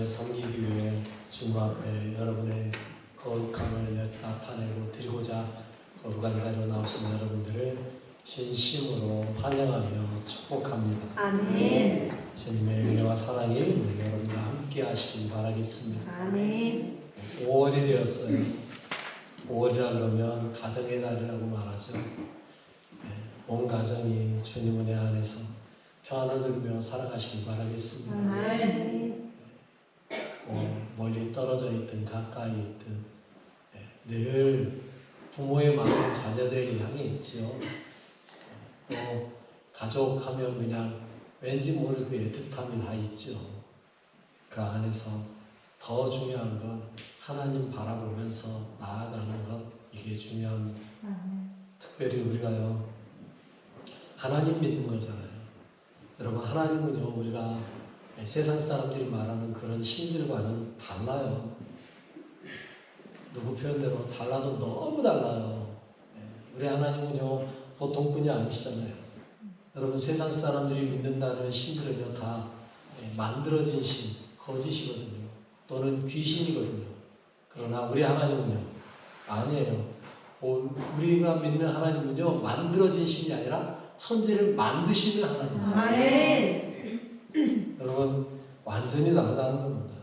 섬기기 위해 주님 앞에 여러분의 거룩함을 나타내고 드리고자 거룩한 자리로 나오신 여러분들을 진심으로 환영하며 축복합니다. 아멘. 주님의 은혜와 사랑이 여러분과 함께 하시길 바라겠습니다. 아멘. 5월이 되었어요. 5월이라 그러면 가정의 달이라고 말하죠. 온 가정이 주님 은혜 안에서 평안을 누리며 살아가시길 바라겠습니다. 아멘. 멀리 떨어져 있든 가까이 있든 늘 부모의 마음은 자녀들에게 향해 있죠. 또 가족하면 그냥 왠지 모를 그 애틋함이 다 있죠. 그 안에서 더 중요한 건 하나님 바라보면서 나아가는 것, 이게 중요합니다. 특별히 우리가요 하나님 믿는 거잖아요. 여러분, 하나님은요 우리가 세상 사람들이 말하는 그런 신들과는 달라요. 누구 표현대로 달라도 너무 달라요. 우리 하나님은요 보통 분이 아니시잖아요. 여러분, 세상 사람들이 믿는다는 신들은요 다 만들어진 신, 거짓이거든요. 또는 귀신이거든요. 그러나 우리 하나님은요 아니에요. 우리가 믿는 하나님은요 만들어진 신이 아니라 천지를 만드시는 하나님이세요. 아멘. 여러분, 완전히 다르다는 겁니다.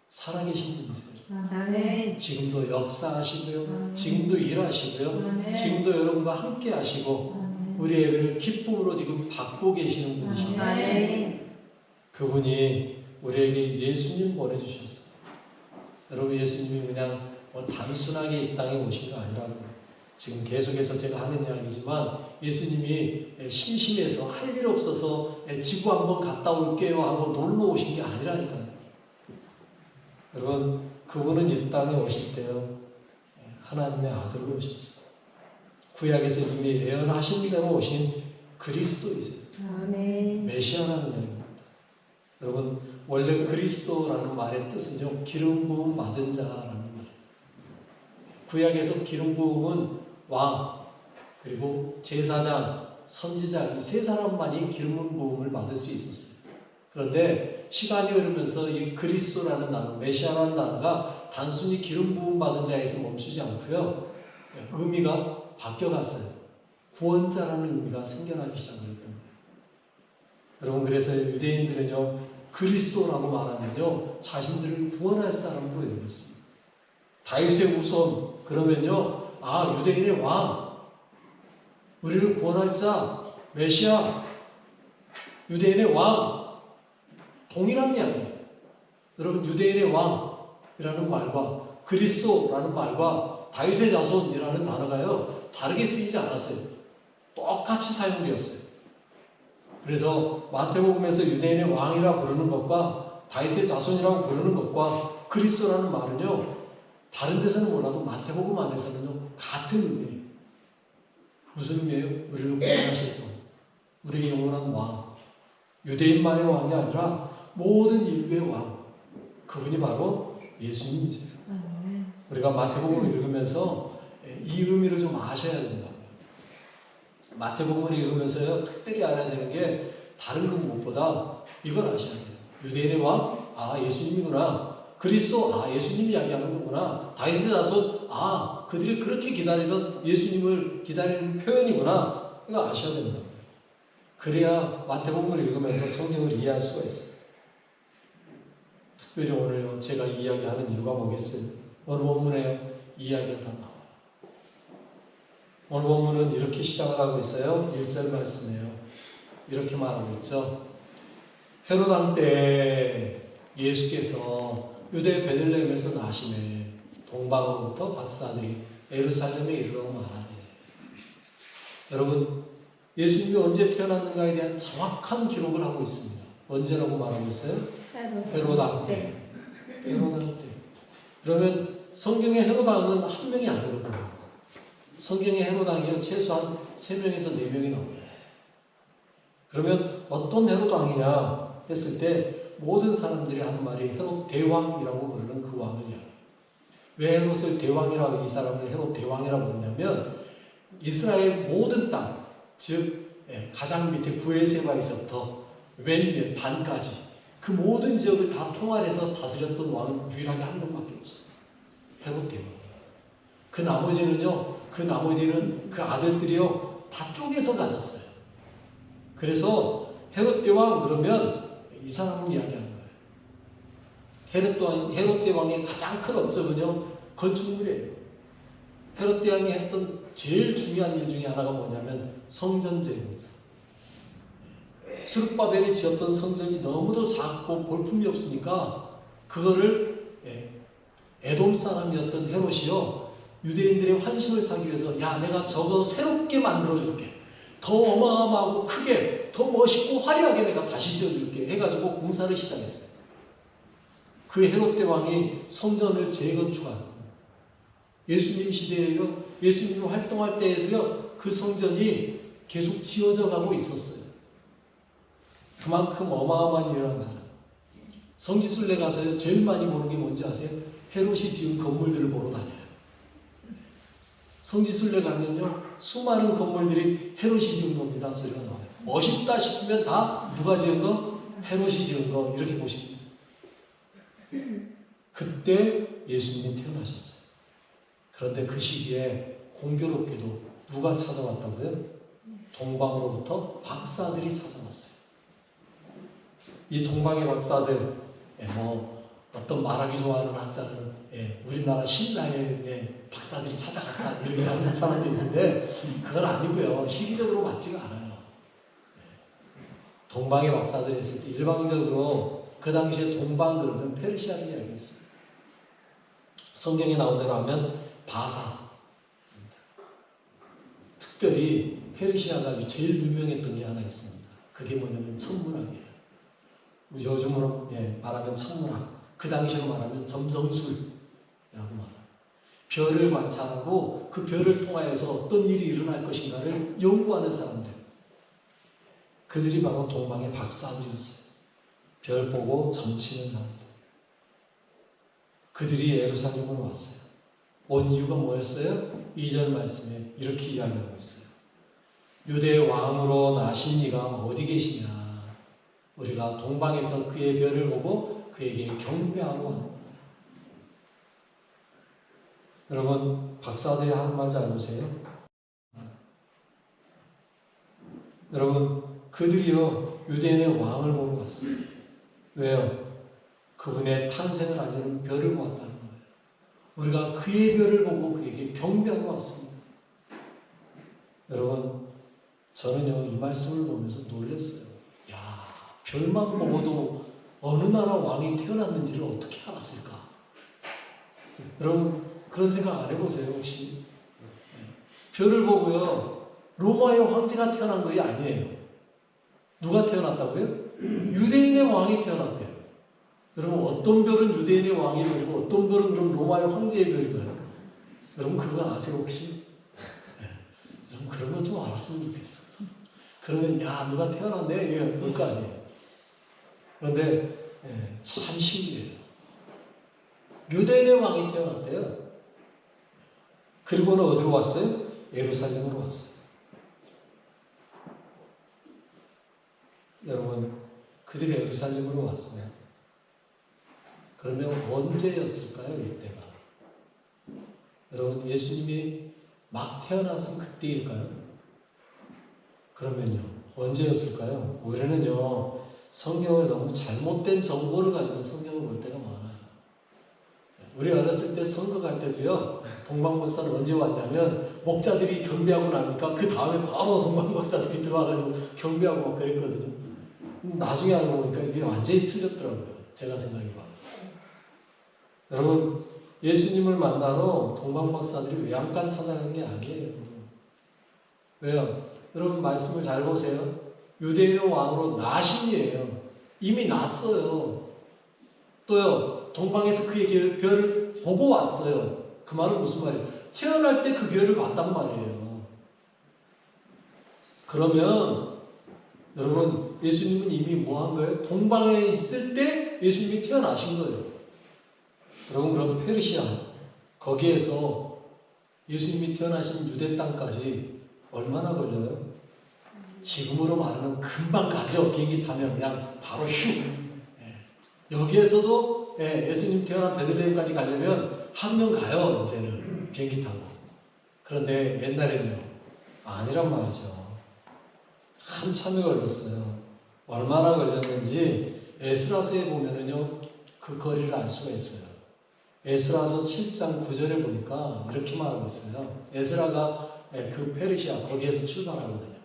살아계신 분이세요. 아멘. 지금도 역사하시고요. 지금도 일하시고요. 아멘. 지금도 여러분과 함께 하시고 우리 예배를 기쁨으로 지금 받고 계시는 분이십니다. 아멘. 그분이 우리에게 예수님 보내주셨어요. 여러분, 예수님이 그냥 단순하게 이 땅에 오신 거 아니라고. 지금 계속해서 제가 하는 이야기지만 예수님이 심심해서 할 일 없어서 지구 한번 갔다 올게요 하고 놀러 오신 게 아니라니까요. 여러분, 그분은 이 땅에 오실 때요 하나님의 아들로 오셨어요. 구약에서 이미 예언하신 대로 오신 그리스도이세요. 아멘. 메시아라는 이야기입니다. 여러분, 원래 그리스도라는 말의 뜻은요 기름 부음 받은 자라는 말이에요. 구약에서 기름 부음은 왕, 그리고 제사장, 선지자, 이 세 사람만이 기름 부음을 받을 수 있었어요. 그런데 시간이 흐르면서 이 그리스도라는 단어, 메시아라는 단어가 단순히 기름 부음 받은 자에서 멈추지 않고요 의미가 바뀌어갔어요. 구원자라는 의미가 생겨나기 시작했던 거예요. 여러분, 그래서 유대인들은요 그리스도라고 말하면요 자신들을 구원할 사람으로 여겼습니다. 다윗의 후손 그러면요 유대인의 왕, 우리를 구원할 자, 메시아, 유대인의 왕, 동일한 이야기예요. 여러분, 유대인의 왕이라는 말과 그리스도라는 말과 다윗의 자손이라는 단어가요 다르게 쓰이지 않았어요. 똑같이 사용되었어요. 그래서 마태복음에서 유대인의 왕이라 부르는 것과 다윗의 자손이라고 부르는 것과 그리스도라는 말은요 다른 데서는 몰라도 마태복음 안에서는요 같은 의미예요. 무슨 의미예요? 우리를 구원하실 분, 우리의 영원한 왕, 유대인만의 왕이 아니라 모든 인류의 왕, 그분이 바로 예수님이세요. 우리가 마태복음을 읽으면서 이 의미를 좀 아셔야 된다. 마태복음을 읽으면서요 특별히 알아야 되는 게 다른 것 무엇보다 이걸 아셔야 돼요. 유대인의 왕? 예수님이구나. 그리스도? 예수님이 이야기하는 거구나. 다윗의 자손? 그들이 그렇게 기다리던 예수님을 기다리는 표현이구나. 이거 아셔야 된다. 그래야 마태복음을 읽으면서 성경을 이해할 수가 있어요. 특별히 오늘 제가 이야기하는 이유가 뭐겠어요? 오늘 본문에 이야기가 다 나와요. 오늘 본문은 이렇게 시작을 하고 있어요. 1절 말씀이에요. 이렇게 말하고 있죠. 헤롯 왕 때 예수께서 유대 베들레헴에서 나시매 동방으로부터 박사들이 예루살렘에 이르러 말하되. 여러분, 예수님이 언제 태어났는가에 대한 정확한 기록을 하고 있습니다. 언제라고 말하고 있어요? 헤롯 왕 때. 헤롯 왕 때. 그러면 성경의 헤롯 왕은 한 명이 아니거든요. 성경의 헤롯 왕이요 최소한 3명에서 4명이 나옵니다. 그러면 어떤 헤롯 왕이냐 했을 때 모든 사람들이 하는 말이 헤롯 대왕이라고 부르는 그 왕을 이야기해요. 왜 헤롯을 대왕이라고, 이 사람을 헤롯 대왕이라고 부르냐면 이스라엘 모든 땅, 즉 가장 밑에 부엘세바에서부터 왼 반까지 그 모든 지역을 다 통할해서 다스렸던 왕은 유일하게 한 명밖에 없어요. 헤롯 대왕. 그 나머지는 그 아들들이요 다 쪼개서 가졌어요. 그래서 헤롯 대왕 그러면 이 사람을 이야기하는 거예요. 헤롯 대왕의 가장 큰 업적은요 건축물이에요. 헤롯 대왕이 했던 제일 중요한 일 중에 하나가 뭐냐면 성전 재건입니다. 스룹바벨이 지었던 성전이 너무도 작고 볼품이 없으니까 그거를 에돔 사람이었던 헤롯이요 유대인들의 환심을 사기 위해서 야 내가 저거 새롭게 만들어줄게, 더 어마어마하고 크게 더 멋있고 화려하게 내가 다시 지어줄게 해가지고 공사를 시작했어요. 그 헤롯 대왕이 성전을 재건축한 예수님 시대에요 예수님이 활동할 때에도요 그 성전이 계속 지어져 가고 있었어요. 그만큼 어마어마한 일을 한 사람. 성지순례 가서요 제일 많이 보는 게 뭔지 아세요? 헤롯이 지은 건물들을 보러 다녀요. 성지순례 가면요 수많은 건물들이 헤롯이 지은 겁니다 소리가 나와요. 멋있다 싶으면 다 누가 지은 거? 헤롯이 지은 거 이렇게 보십니다. 그때 예수님이 태어나셨어요. 그런데 그 시기에 공교롭게도 누가 찾아왔다고요? 동방으로부터 박사들이 찾아왔어요. 이 동방의 박사들, 어떤 말하기 좋아하는 학자는 우리나라 신라의 박사들이 찾아갔다 이렇게 하는 사람도 있는데 그건 아니고요. 시기적으로 맞지가 않아요. 동방의 박사들이 했을 때 일방적으로 그 당시에 동방 그러면 페르시아를 이야기했습니다. 성경에 나온 대로 하면 바사. 특별히 페르시아가 제일 유명했던 게 하나 있습니다. 그게 뭐냐면 천문학이에요. 요즘으로 말하면 천문학. 그 당시로 말하면 점성술이라고 말합니다. 별을 관찰하고 그 별을 통하여서 어떤 일이 일어날 것인가를 연구하는 사람들. 그들이 바로 동방의 박사들이었어요. 별 보고 점치는 사람들. 그들이 예루살렘으로 왔어요. 온 이유가 뭐였어요? 2절 말씀에 이렇게 이야기하고 있어요. 유대의 왕으로 나신 이가 어디 계시냐? 우리가 동방에서 그의 별을 보고 그에게 경배하고 합니다. 여러분, 박사들이 하는 말 잘 보세요. 여러분, 그들이요 유대인의 왕을 보러 왔어요. 왜요? 그분의 탄생을 알리는 별을 보았다는 거예요. 우리가 그의 별을 보고 그에게 경배하고 왔습니다. 여러분, 저는요 이 말씀을 보면서 놀랐어요. 야, 별만 보고도 어느 나라 왕이 태어났는지를 어떻게 알았을까? 여러분 그런 생각 안 해보세요 혹시? 별을 보고요 로마의 황제가 태어난 것이 아니에요. 누가 태어났다고요? 유대인의 왕이 태어났대요. 여러분 어떤 별은 유대인의 왕의 별이고 어떤 별은 그럼 로마의 황제의 별인가요? 여러분 그거 아세요 혹시? 좀 그런 거 좀 알았으면 좋겠어. 그러면 야 누가 태어났네 이게 볼 거 아니에요. 그런데 참 신기해요. 유대인의 왕이 태어났대요. 그리고는 어디로 왔어요? 예루살렘으로 왔어요. 여러분 그들이 예루살렘으로 왔어요. 그러면 언제였을까요? 이때가. 여러분 예수님이 막 태어났은 그때일까요? 그러면요 언제였을까요? 우리는요 성경을 너무 잘못된 정보를 가지고 성경을 볼 때가 많아요. 우리 어렸을 때 선거 갈 때도요 동방박사는 언제 왔냐면 목자들이 경배하고 나니까 그 다음에 바로 동방박사들이 들어와가지고 경배하고 막 그랬거든요. 나중에 알고 보니까 이게 완전히 틀렸더라고요. 제가 생각해봐. 여러분 예수님을 만나러 동방박사들이 외양간 찾아간 게 아니에요. 왜요? 여러분 말씀을 잘 보세요. 유대인의 왕으로 나신이에요. 이미 났어요. 또요 동방에서 그의 별을 보고 왔어요. 그 말은 무슨 말이에요? 태어날 때 그 별을 봤단 말이에요. 그러면 여러분 예수님은 이미 뭐 한 거예요? 동방에 있을 때 예수님이 태어나신 거예요. 여러분 그럼 페르시아 거기에서 예수님이 태어나신 유대 땅까지 얼마나 걸려요? 지금으로 말하면 금방 가죠. 비행기 타면 그냥 바로 슉 여기에서도 예수님 태어난 베들레헴까지 가려면 한 명 가요. 이제는 비행기 타고. 그런데 옛날에는요. 아니란 말이죠. 한참이 걸렸어요. 얼마나 걸렸는지 에스라서에 보면은요. 그 거리를 알 수가 있어요. 에스라서 7장 9절에 보니까 이렇게 말하고 있어요. 에스라가 그 페르시아 거기에서 출발하거든요.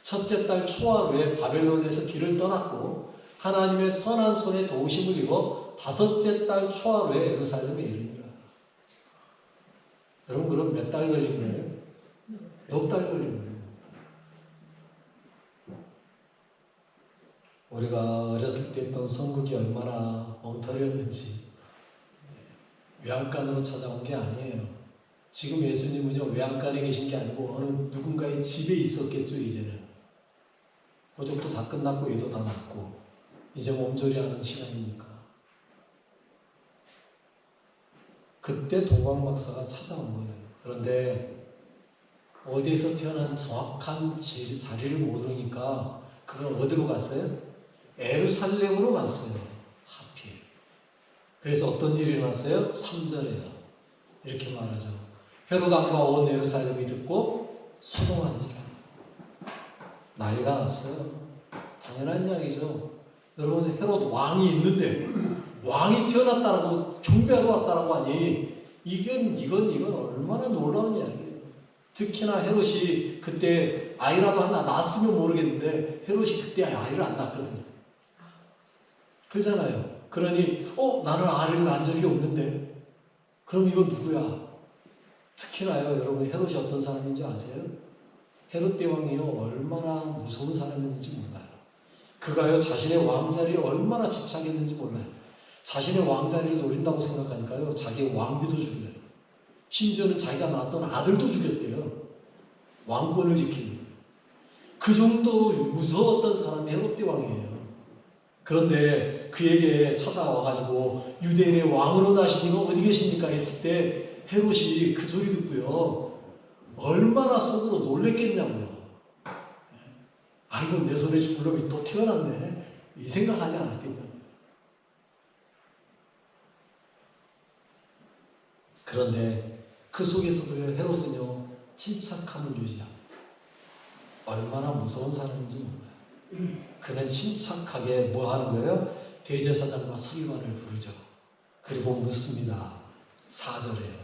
첫째 달 초하루에 바벨론에서 길을 떠났고 하나님의 선한 손에 도우심을 입어 다섯째 달 초하루에 예루살렘에 이르니라. 여러분 그럼 몇 달 걸린 거예요? 넉 달 걸린 거예요. 우리가 어렸을 때 했던 선국이 얼마나 엉터리였는지 외양간으로 찾아온 게 아니에요. 지금 예수님은요 외양간에 계신 게 아니고 어느 누군가의 집에 있었겠죠. 이제는 고족도 다 끝났고 애도 다 낳고 이제 몸조리하는 시간이니까. 그때 동방박사가 찾아온 거예요. 그런데 어디에서 태어난 정확한 자리를 모르니까 그걸 어디로 갔어요? 예루살렘으로 갔어요. 하필. 그래서 어떤 일이 일어났어요? 3절에요. 이렇게 말하죠. 헤롯 왕과 온 예루살렘이 듣고 소동한지라. 난리가 났어요. 당연한 이야기죠. 여러분 헤롯 왕이 있는데 왕이 태어났다라고 경배하러 왔다라고 하니 이건 얼마나 놀라운 이야기예요. 특히나 헤롯이 그때 아이라도 하나 낳았으면 모르겠는데 헤롯이 그때 아이를 안 낳았거든요. 그러잖아요. 그러니 나는 아이를 낳은 적이 없는데 그럼 이건 누구야? 특히나요 여러분 헤롯이 어떤 사람인지 아세요? 헤롯 대왕이요 얼마나 무서운 사람이었는지 몰라요. 그가요 자신의 왕자리에 얼마나 집착했는지 몰라요. 자신의 왕자리를 노린다고 생각하니까요 자기의 왕비도 죽여요. 심지어는 자기가 낳았던 아들도 죽였대요. 왕권을 지키는. 그 정도 무서웠던 사람이 헤롯 대왕이에요. 그런데 그에게 찾아와가지고 유대인의 왕으로 나시니가 어디 계십니까 했을 때 헤롯이 그 소리 듣고요 얼마나 속으로 놀랬겠냐고요. 아이고 내 손에 죽을 놈이 또 태어났네 이 생각하지 않았겠냐고요. 그런데 그 속에서도 헤롯은요 침착함을 유지합니다. 얼마나 무서운 사람인지 몰라요. 그는 침착하게 뭐 하는 거예요? 대제사장과 서기관을 부르죠. 그리고 묻습니다. 4절에요.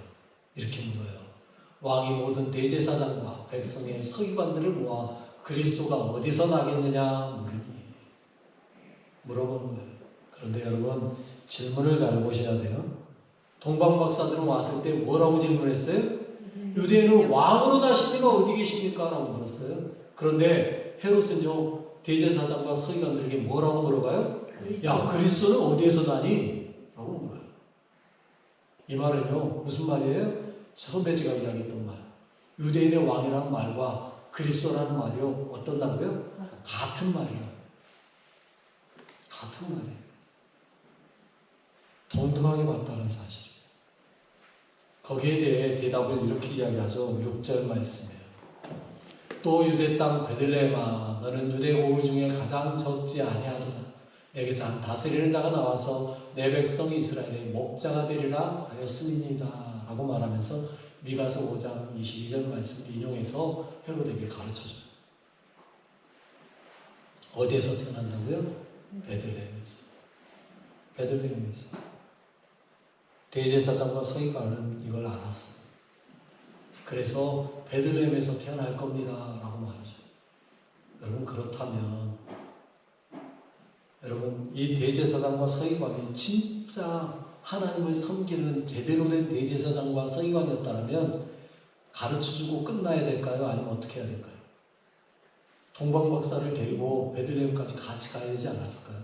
이렇게 물어요. 왕이 모든 대제사장과 백성의 서기관들을 모아 그리스도가 어디서 나겠느냐 물어보는 거예요. 그런데 여러분 질문을 잘 보셔야 돼요. 동방박사들은 왔을 때 뭐라고 질문했어요? 유대인은 왕으로 나십니까? 어디 계십니까? 라고 물었어요. 그런데 헤롯은요 대제사장과 서기관들에게 뭐라고 물어봐요? 야 그리스도는 어디에서 나니? 라고 물어요. 이 말은요 무슨 말이에요? 처음에 제가 이야기했던 말 유대인의 왕이라는 말과 그리스도라는 말이요 어떤다고요? 같은 말이에요. 같은 말이에요. 동등하게 맞다는 사실이에요. 거기에 대해 대답을 이렇게 이야기하죠. 6절 말씀이에요. 또 유대 땅 베들레헴아 너는 유대 고을 중에 가장 적지 아니하도다. 내게서 한 다스리는 자가 나와서 내 백성 이스라엘의 목자가 되리라 하였음이니이다 라고 말하면서 미가서 5장 22절 말씀 인용해서 헤롯에게 가르쳐줘요. 어디에서 태어난다고요? 베들레헴에서. 대제사장과 서기관은 이걸 알았어요. 그래서 베들레헴에서 태어날 겁니다 라고 말하죠. 여러분 그렇다면 여러분 이 대제사장과 서기관이 진짜 하나님을 섬기는 제대로 된 대제사장과 서기관이었다면 가르쳐주고 끝나야 될까요? 아니면 어떻게 해야 될까요? 동방박사를 데리고 베들레헴까지 같이 가야 되지 않았을까요?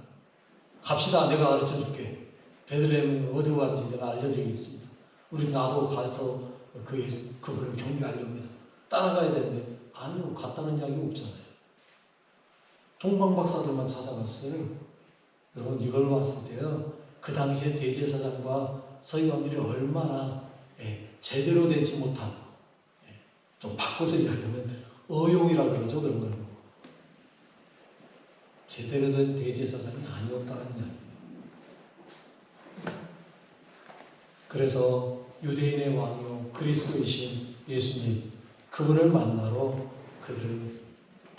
갑시다. 내가 가르쳐줄게. 베들레헴은 어디로 가는지 내가 알려드리겠습니다. 우리 나도 가서 그분을 경배하렵니다. 따라가야 되는데 아니요. 갔다는 이야기 없잖아요. 동방박사들만 찾아갔어요. 여러분 이걸 봤을 때요. 그 당시에 대제사장과 서기관들이 얼마나 제대로 되지 못한 좀 바꿔서 이야기하면 어용이라고 그러죠. 그런 걸. 제대로 된 대제사장이 아니었다는 이야기. 그래서 유대인의 왕이요 그리스도이신 예수님 그분을 만나러 그들은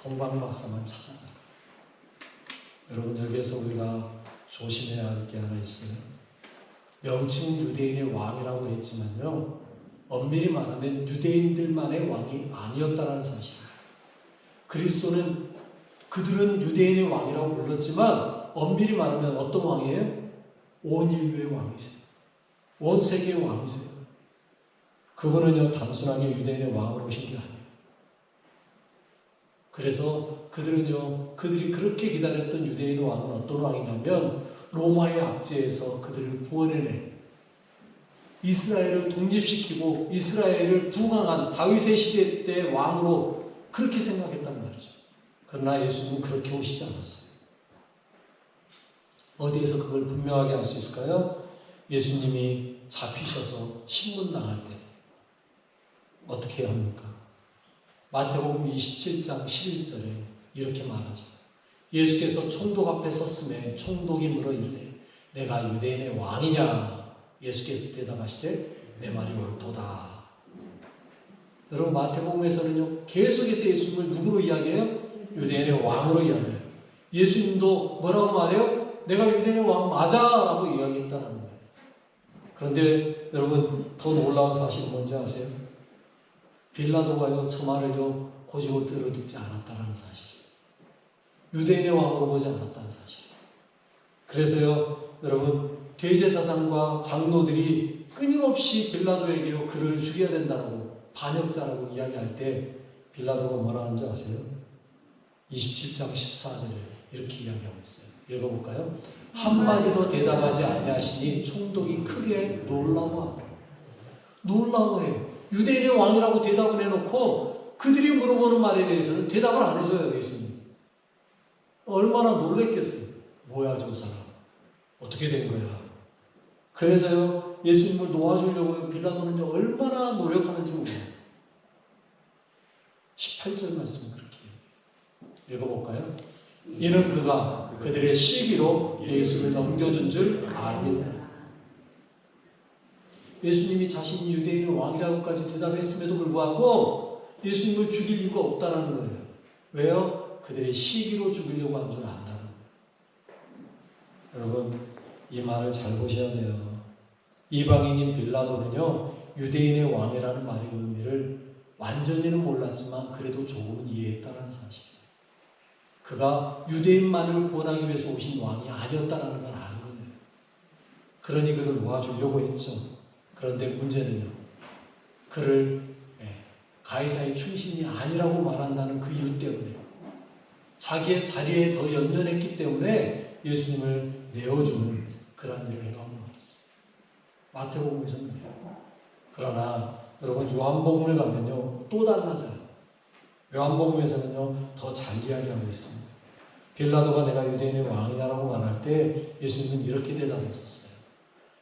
동방박사만 찾아가요. 여러분 여기에서 우리가 조심해야 할 게 하나 있어요. 명칭 유대인의 왕이라고 했지만요, 엄밀히 말하면 유대인들만의 왕이 아니었다는 사실이에요. 그리스도는 그들은 유대인의 왕이라고 불렀지만 엄밀히 말하면 어떤 왕이에요? 온 인류의 왕이세요. 온 세계의 왕이세요. 그분은요 단순하게 유대인의 왕으로 오신 게 아니에요. 그래서 그들은요, 그들이 그렇게 기다렸던 유대인의 왕은 어떤 왕이냐면 로마의 압제에서 그들을 구원해내 이스라엘을 독립시키고 이스라엘을 부강한 다윗의 시대 때 왕으로 그렇게 생각했단 말이죠. 그러나 예수님은 그렇게 오시지 않았어요. 어디에서 그걸 분명하게 알 수 있을까요? 예수님이 잡히셔서 신문당할 때 어떻게 해야 합니까? 마태복음 27장 11절에 이렇게 말하죠. 예수께서 총독 앞에 섰음에 총독이 물어 이르되 내가 유대인의 왕이냐? 예수께서 대답하시되 내 말이 옳도다. 여러분 마태복음에서는요 계속해서 예수님을 누구로 이야기해요? 유대인의 왕으로 이야기해요. 예수님도 뭐라고 말해요? 내가 유대인의 왕 맞아 라고 이야기했다는 거예요. 그런데 여러분 더 놀라운 사실이 뭔지 아세요? 빌라도가요 저 말을요 고지고 들어듣지 않았다는 사실이에요. 유대인의 왕으로 보지 않았다는 사실이에요. 그래서요 여러분 대제사장과 장로들이 끊임없이 빌라도에게요 그를 죽여야 된다고 반역자라고 이야기할 때 빌라도가 뭐라 하는지 아세요? 27장 14절에 이렇게 이야기하고 있어요. 읽어볼까요? 한마디도 대답하지 아니하시니 총독이 크게 놀라워하더라. 놀라워해요. 유대인의 왕이라고 대답을 해놓고 그들이 물어보는 말에 대해서는 대답을 안 해줘요. 예수님. 얼마나 놀랬겠어요. 뭐야 저 사람. 어떻게 된 거야. 그래서요 예수님을 놓아주려고 빌라도는요 얼마나 노력하는지 모르겠어요. 18절 말씀은 그렇게 읽어볼까요? 이는 그가 그들의 시기로 예수를 넘겨준 줄 압니다. 예수님이 자신이 유대인의 왕이라고까지 대답했음에도 불구하고 예수님을 죽일 이유가 없다는 거예요. 왜요? 그들의 시기로 죽이려고 한 줄 안다는 거예요. 여러분 이 말을 잘 보셔야 돼요. 이방인인 빌라도는요 유대인의 왕이라는 말의 의미를 완전히는 몰랐지만 그래도 조금은 이해했다는 사실이에요. 그가 유대인만을 구원하기 위해서 오신 왕이 아니었다는 걸 아는 거예요. 그러니 그를 놓아주려고 했죠. 그런데 문제는요 그를 가이사의 충신이 아니라고 말한다는 그 이유 때문에 자기의 자리에 더 연연했기 때문에 예수님을 내어주는 그런 일을 해가고 말았어요. 마태복음에서는 그러나 여러분 요한복음을 가면요 또 달라져요. 요한복음에서는요 더 잘 이야기하고 있습니다. 빌라도가 내가 유대인의 왕이다라고 말할 때 예수님은 이렇게 대답했었어요.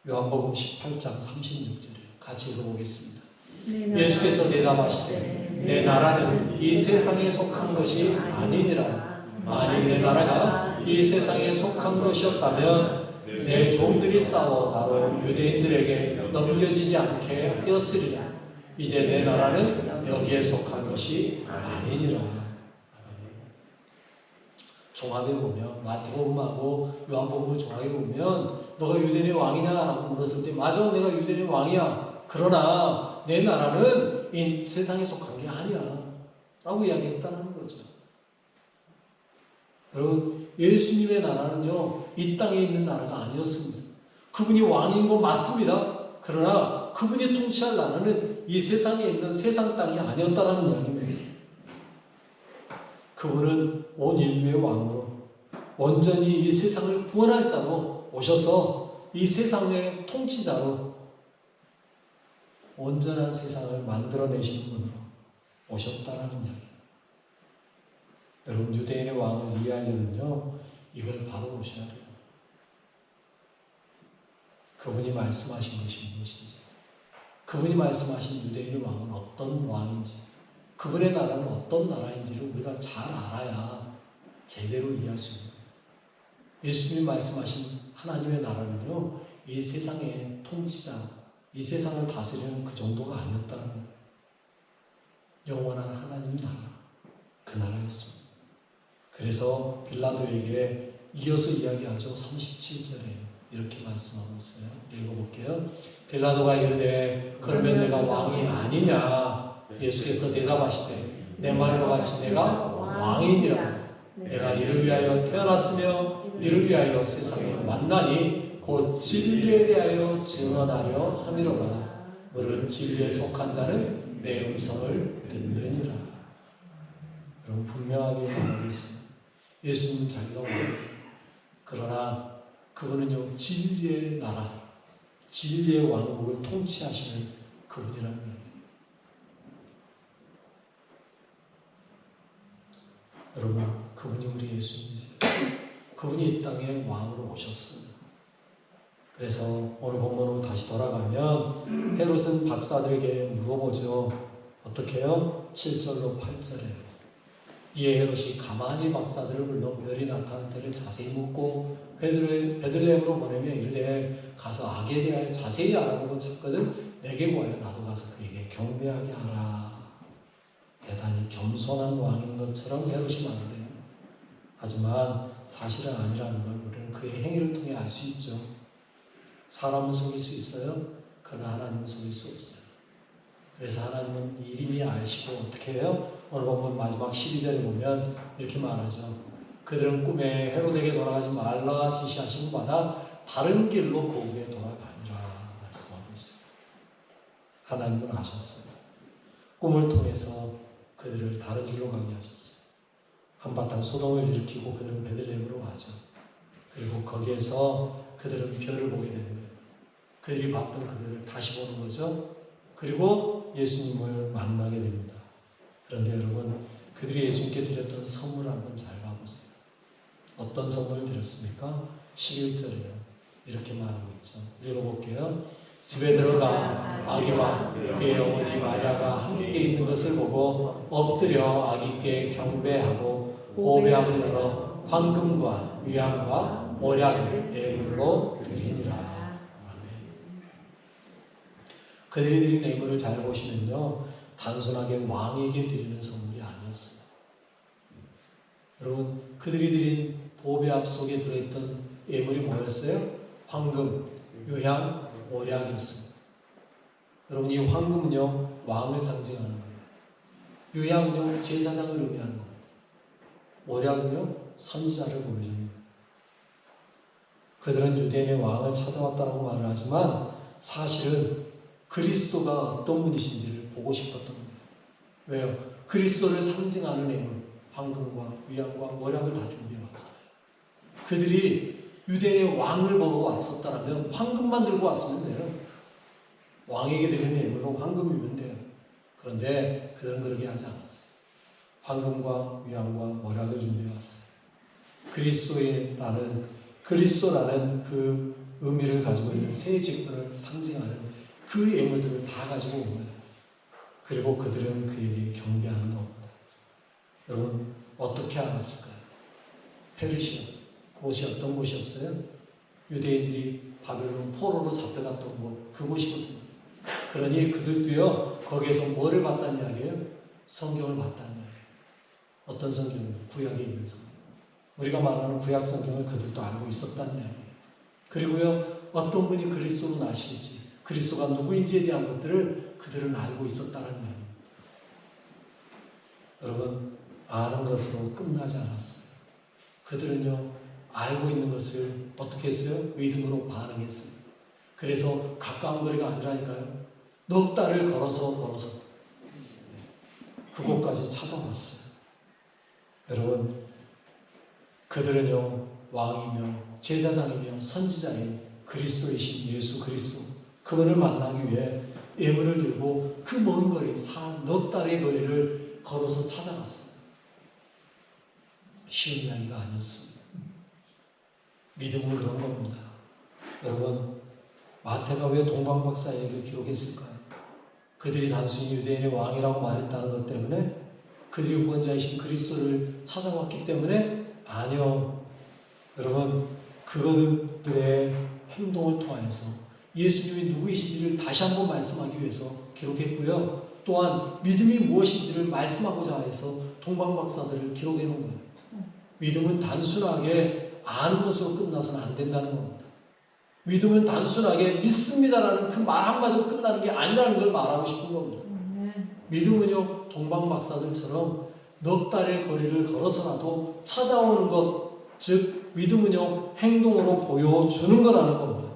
요한복음 18장 36절이에요. 같이 읽어보겠습니다. 예수께서 대답하시되 내 나라는 이 세상에 속한 것이 아니니라. 만일 내 나라가 이 세상에 속한 것이었다면 내 종들이 싸워 나로 유대인들에게 넘겨지지 않게 하였으리라. 이제 내 나라는 여기에 속한 것이 아니니라. 종합해 보면 마태복음하고 요한복음을 종합해 보면 너가 유대인의 왕이냐라고 물었을 때 맞아 내가 유대인의 왕이야. 그러나 내 나라는 이 세상에 속한 게 아니야 라고 이야기했다는 거죠. 여러분 예수님의 나라는요 이 땅에 있는 나라가 아니었습니다. 그분이 왕인 건 맞습니다. 그러나 그분이 통치할 나라는 이 세상에 있는 세상 땅이 아니었다라는 이야기입니다. 그분은 온 인류의 왕으로 온전히 이 세상을 구원할 자로 오셔서 이 세상의 통치자로 온전한 세상을 만들어내시는 분으로 오셨다라는 이야기입니다. 여러분 유대인의 왕을 이해하려면요 이걸 바로 보셔야 돼요. 그분이 말씀하신 것이 무엇인지, 그분이 말씀하신 유대인의 왕은 어떤 왕인지, 그분의 나라는 어떤 나라인지를 우리가 잘 알아야 제대로 이해할 수 있는 거예요. 예수님이 말씀하신 하나님의 나라는요 이 세상의 통치자, 이 세상을 다스리는 그 정도가 아니었다는 거예요. 영원한 하나님 나라, 그 나라였습니다. 그래서 빌라도에게 이어서 이야기하죠. 37절에 이렇게 말씀하고 있어요. 읽어볼게요. 빌라도가 이르되 그러면 내가 왕이 아니냐? 예수께서 대답하시되 내 말과 같이 내가 왕이니라. 내가 이를 위하여 태어났으며 이를 위하여 세상에 왔나니 곧 진리에 대하여 증언하려 함이로라. 너는 진리에 속한 자는 내 음성을 듣느니라. 여러분 분명하게 말하고 있습니다. 예수님은 자기가 왕, 그러나 그분은요 진리의 나라, 진리의 왕국을 통치하시는 그분이라는 거예요. 여러분 그분이 우리 예수님이세요. 그분이 이 땅에 왕으로 오셨습니다. 그래서 오늘 본문으로 다시 돌아가면 헤롯은 박사들에게 물어보죠. 어떻게 해요? 7절로 8절에 이에 헤롯이 가만히 박사들을 불러 별이 나타난 때를 자세히 묻고 베들레헴으로 보내며 이르되 가서 악에 대하여 자세히 알아보고 찾거든 내게 구하여 나도 가서 그에게 경배하게 하라. 대단히 겸손한 왕인 것처럼 헤롯이 말을 해요. 하지만 사실은 아니라는 걸 우리는 그의 행위를 통해 알 수 있죠. 사람은 속일 수 있어요. 그러나 하나님은 속일 수 없어요. 그래서 하나님은 이름이 아시고 어떻게 해요? 오늘 보면 마지막 12절에 보면 이렇게 말하죠. 그들은 꿈에 헤롯에게 돌아가지 말라 지시하신 바다 다른 길로 거기에 돌아가니라 말씀하고 있어요. 하나님은 아셨어요. 꿈을 통해서 그들을 다른 길로 가게 하셨어요. 한바탕 소동을 일으키고 그들은 베들레헴으로 가죠. 그리고 거기에서 그들은 별을 보게 되는 거예요. 그들이 봤던 그들을 다시 보는 거죠. 그리고 예수님을 만나게 됩니다. 그런데 여러분, 그들이 예수님께 드렸던 선물을 한번 잘 봐보세요. 어떤 선물을 드렸습니까? 11절이에요. 이렇게 말하고 있죠. 읽어볼게요. 집에 들어가 아기와 그의 어머니 마리아가 함께 있는 것을 보고 엎드려 아기께 경배하고 보배함을 열어 황금과 위안과 모략을 예물로 드리니라. 아멘. 그들이 드린 예물을 잘 보시면요, 단순하게 왕에게 드리는 선물이 아니었어요. 여러분, 그들이 드린 보배합 속에 들어있던 예물이 뭐였어요? 황금, 유향, 모략이었습니다. 여러분, 이 황금은요 왕을 상징하는 거예요. 유향은요 제사장을 의미하는 겁니다. 모략은요 선지자를 보여주는 거예요. 그들은 유대인의 왕을 찾아왔다라고 말을 하지만 사실은 그리스도가 어떤 분이신지를 보고 싶었던 거예요. 왜요? 그리스도를 상징하는 예물, 황금과 위향과 모략을 다 준비해왔잖아요. 그들이 유대인의 왕을 보러 왔었다면 황금만 들고 왔으면 돼요. 왕에게 드리는 예물로 황금이면 돼요. 그런데 그들은 그렇게 하지 않았어요. 황금과 위향과 모략을 준비해 왔어요. 그리스도라는 그 의미를 가지고 있는 새 직분을 상징하는 그 예물들을 다 가지고 온 거예요. 그리고 그들은 그에게 경배하는 겁니다. 여러분, 어떻게 알았을까요? 페르시아. 그곳이 어떤 곳이었어요? 유대인들이 바벨론 포로로 잡혀갔던 곳, 그곳이거든요. 그러니 그들도요, 거기에서 뭐를 봤다는 이야기예요? 성경을 봤다는 이야기예요. 어떤 성경이요? 구약에 있는 성경. 우리가 말하는 구약 성경을 그들도 알고 있었다는 이야기예요. 그리고요, 어떤 분이 그리스도로 나실지, 그리스도가 누구인지에 대한 것들을 그들은 알고 있었다는 이야기입니다. 여러분, 아는 것으로 끝나지 않았어요. 그들은요, 알고 있는 것을 어떻게 했어요? 믿음으로 반응했어요. 그래서 가까운 거리가 아니라니까요. 넉 달을 걸어서 그곳까지 찾아왔어요. 여러분, 그들은요, 왕이며 제사장이며 선지자인 그리스도이신 예수 그리스도, 그분을 만나기 위해 예물을 들고 그 먼 거리, 넉 달의 거리를 걸어서 찾아갔어요. 쉬운 이야기가 아니었습니다. 믿음은 그런 겁니다. 여러분, 마태가 왜 동방박사에게 기록했을까요? 그들이 단순히 유대인의 왕이라고 말했다는 것 때문에? 그들이 구원자이신 그리스도를 찾아왔기 때문에? 아니요. 여러분, 그들의 행동을 통해서 예수님이 누구이신지를 다시 한번 말씀하기 위해서 기록했고요. 또한 믿음이 무엇인지를 말씀하고자 해서 동방박사들을 기록해 놓은 거예요. 믿음은 단순하게 아는 것으로 끝나서는 안 된다는 겁니다. 믿음은 단순하게 믿습니다라는 그 말 한마디로 끝나는 게 아니라는 걸 말하고 싶은 겁니다. 믿음은요, 동방박사들처럼 넉 달의 거리를 걸어서라도 찾아오는 것, 즉 믿음은요, 행동으로 보여주는 거라는 겁니다.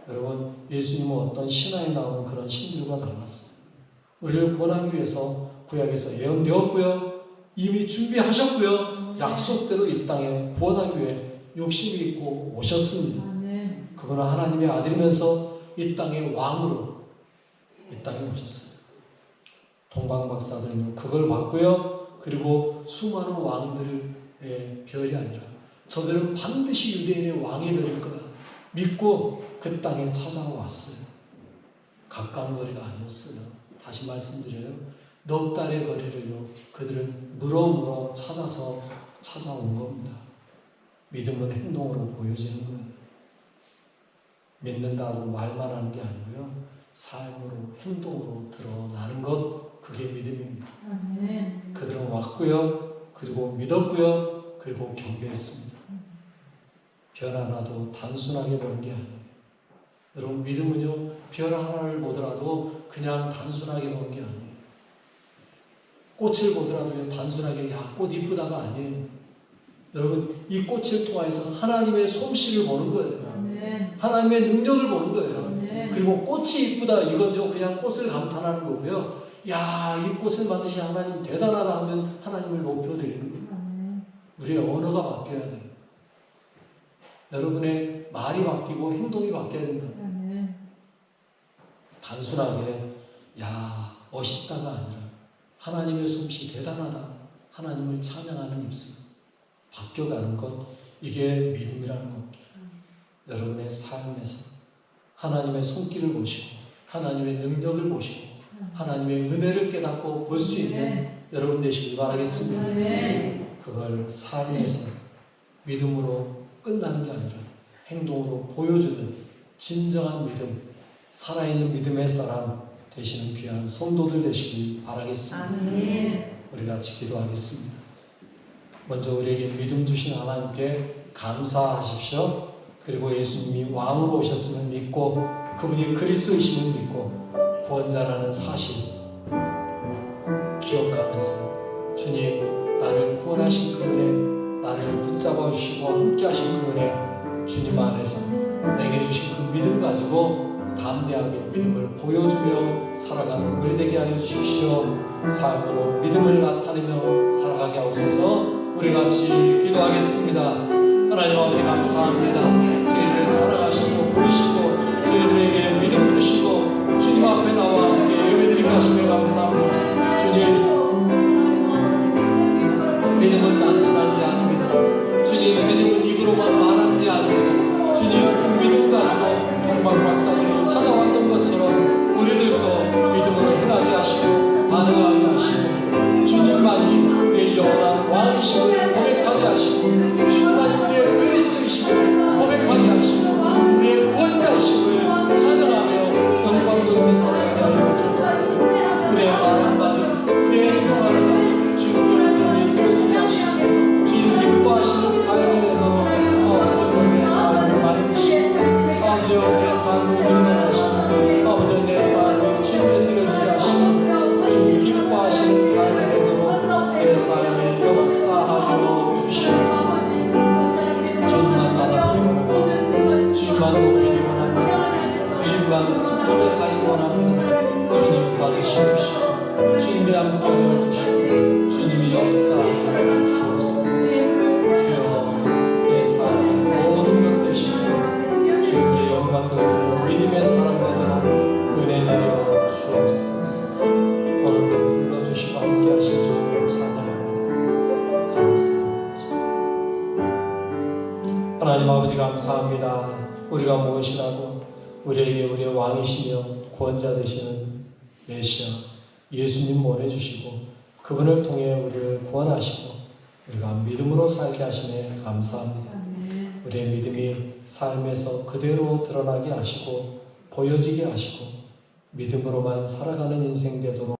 여러분, 예수님은 어떤 신화에 나오는 그런 신들과 닮았어요. 우리를 구원하기 위해서 구약에서 예언되었고요, 이미 준비하셨고요, 약속대로 이 땅에 구원하기 위해 육신이 입고 오셨습니다. 그분은 하나님의 아들이면서 이 땅의 왕으로 이 땅에 오셨어요. 동방박사들은 그걸 봤고요, 그리고 수많은 왕들의 별이 아니라 저들은 반드시 유대인의 왕의 별일 거다 믿고 그 땅에 찾아왔어요. 가까운 거리가 아니었어요. 다시 말씀드려요. 넉 달의 거리를요, 그들은 물어 찾아서 찾아온 겁니다. 믿음은 행동으로 보여지는 거예요. 믿는다고 말만 하는 게 아니고요, 삶으로, 행동으로 드러나는 것, 그게 믿음입니다. 그들은 왔고요, 그리고 믿었고요, 그리고 경배했습니다. 별 하나도 단순하게 보는 게 아니에요. 여러분, 믿음은요, 별 하나를 보더라도 그냥 단순하게 보는 게 아니에요. 꽃을 보더라도 단순하게 꽃 이쁘다가 아니에요. 여러분, 이 꽃을 통해서 하나님의 솜씨를 보는 거예요. 하나님의 능력을 보는 거예요. 그리고 꽃이 이쁘다, 이건요, 그냥 꽃을 감탄하는 거고요. 야, 이 꽃을 만드신 하나님 대단하다 하면 하나님을 높여드리는 거예요. 우리의 언어가 바뀌어야 돼요. 여러분의 말이 바뀌고 행동이 바뀌어야 된다. 단순하게 야, 멋있다가 아니라 하나님의 솜씨 대단하다, 하나님을 찬양하는 입술 바뀌어가는 것, 이게 믿음이라는 겁니다. 여러분의 삶에서 하나님의 손길을 보시고 하나님의 능력을 보시고 하나님의 은혜를 깨닫고 볼 수 있는 여러분 되시길 바라겠습니다. 그걸 삶에서 믿음으로 끝나는 게 아니라 행동으로 보여주는 진정한 믿음, 살아있는 믿음의 사람 되시는 귀한 성도들 되시길 바라겠습니다. 우리 같이 기도하겠습니다. 먼저 우리에게 믿음 주신 하나님께 감사하십시오. 그리고 예수님이 왕으로 오셨음을 믿고 그분이 그리스도이심을 믿고 구원자라는 사실 기억하면서 주님, 나를 구원하신 그 은혜, 나를 붙잡아 주시고 함께 하신 그 은혜, 주님 안에서 내게 주신 그 믿음 가지고 담대하게 믿음을 보여주며 살아가는 우리 되게 하여 주십시오. 삶으로 믿음을 나타내며 살아가게 하옵소서. 우리 같이 기도하겠습니다. 하나님 아버지 감사합니다. 저희를 사랑하셔서 부르시고 저희들에게 믿음 주시고 주님 앞에 나와 함께 예배드리게 하시며 감사합니다. 주님, 믿음은 단순한 게 아닙니다. 주님, 믿음은 입으로만 말하는 게 아닙니다. 주님, 그 믿음 가지고 동방박사들이 찾아왔던 것처럼 우리들도 믿음으로 행하게 하시고 반응하게 하시고 주님만이 우리의 영원한 왕이심을 고백하게 하시고 주님만이 우리의 그리스도이심을 고백하게 하시고 우리의 구원자이심을 찬양하며 영광 돌리며 살아가게 하여 주옵소서. 그의 말 한마디, 그의 행동 하나 주님께 온전히 드려지게 하시고 주님 기뻐하시는 삶이 되도록 아버지 내 삶을 만드시고 아버지여 내 삶을 주관하시고 아버지 내 삶을 주님께 드려지게 하시고 주님 기뻐하시는 삶이 되도록 내 삶에 역사하여 주시옵소서. 주님만 바라보고 주님만 높이기 원합니다. 주님만 승리를 살기 원합니다. 주님 받으시옵시고 주님이 함께하여 주시고 주님이 역사하여 주옵소서. 주여 내 삶의 모든 것 되시고 주님께 영광 돌리는 믿음의 사람 되도록 은혜 내려 주옵소서. 오늘도 불러주시고 함께 하실 주님을 찬양합니다. 감사합니다. 하나님 아버지 감사합니다. 우리가 무엇이라고 우리에게 우리의 왕이시며 구원자 되시는 메시아 예수님 보내주시고 그분을 통해 우리를 구원하시고 우리가 믿음으로 살게 하시네 감사합니다. 우리의 믿음이 삶에서 그대로 드러나게 하시고 보여지게 하시고 믿음으로만 살아가는 인생 되도록